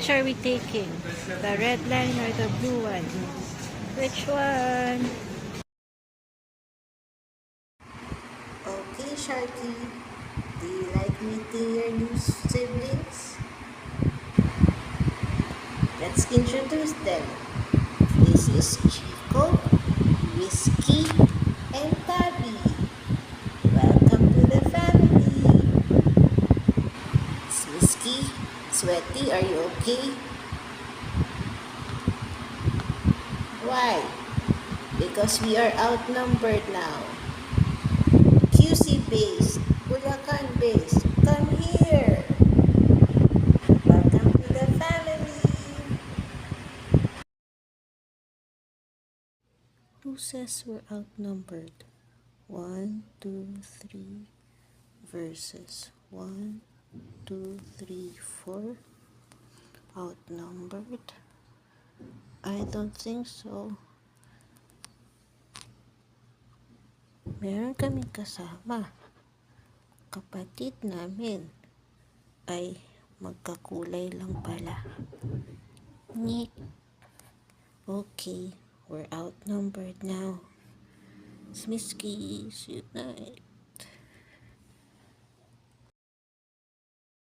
Which are we taking? The red line or the blue one? Which one? Okay, Sharky. Do you like meeting your new siblings? Let's introduce them. This is Chico, Whiskey, and Tabby. Welcome to the family. It's Whiskey. Sweaty, are you okay? Why? Because we are outnumbered now. QC base, Bulacan base, come here. Welcome to the family. Who says we're outnumbered? 1, 2, 3 versus 1, 2, 3, 4. Outnumbered? I don't think so. Meron kaming kasama. Kapatid namin ay magkakulay lang pala. Nyeh. Okay, we're outnumbered now. Smisky, good night.